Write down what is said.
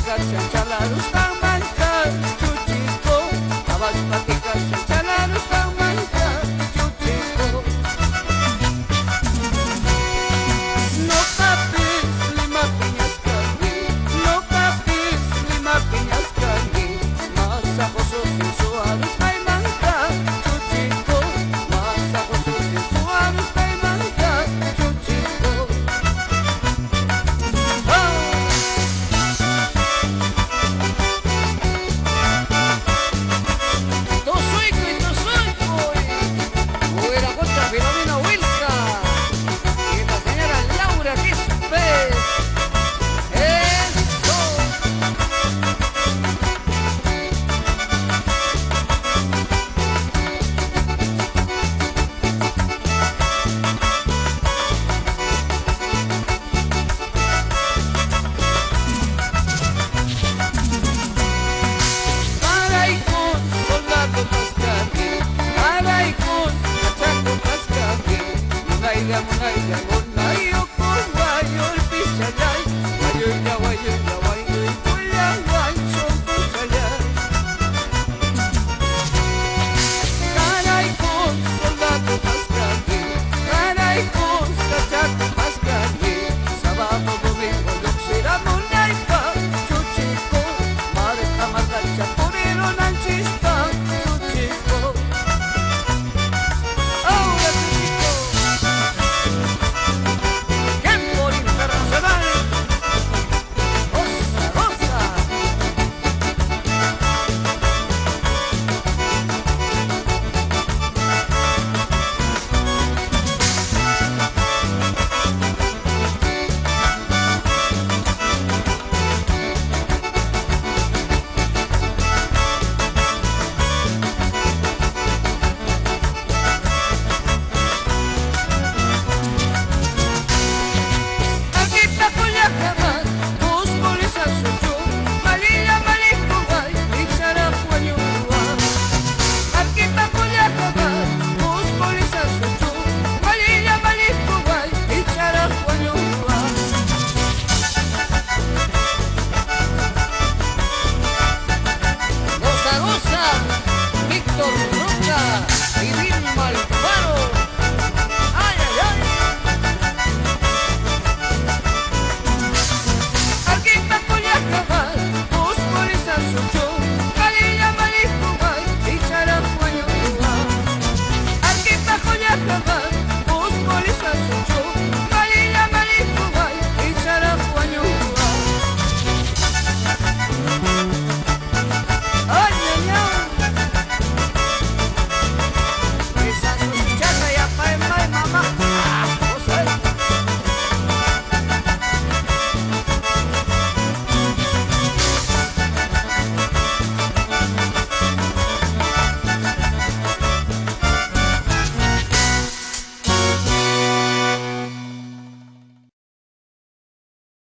patikas chanchalarus karmanka chuchiko Abas patikas chanchalarus karmanka chuchiko No kapis lima piñas kagi No kapis lima piñas kagi Masa kosos suarus kaimanka chuchiko Masa kosos suarus kaimanka chuchiko Filomena Wilka y la señora Laura Quispe. ¡Eso! Maraicón, soldado mascate, Maraicón, cachaco mascate, Munaiga, munaiga, munayo, kuwayo, el pichalay, Guayoya, guayoya, guayoy, kuya, guacho, kuchalay. Maraicón, soldado mascate, Maraicón, cachaco mascate, sábado, domingo, luxera, munaiga, chuchico, marca, marca, porero, nanchista, chuchico. Ahora chuchico, Kempor Internacional, Rosa, Rosa. Aquí está Culiacán, busco lisa suyo, Malilla, Malicubay, Ixarajuayuá. Aquí está Culiacán, busco lisa suyo, Malilla, Malicubay, Ixarajuayuá. Goza, goza, Víctor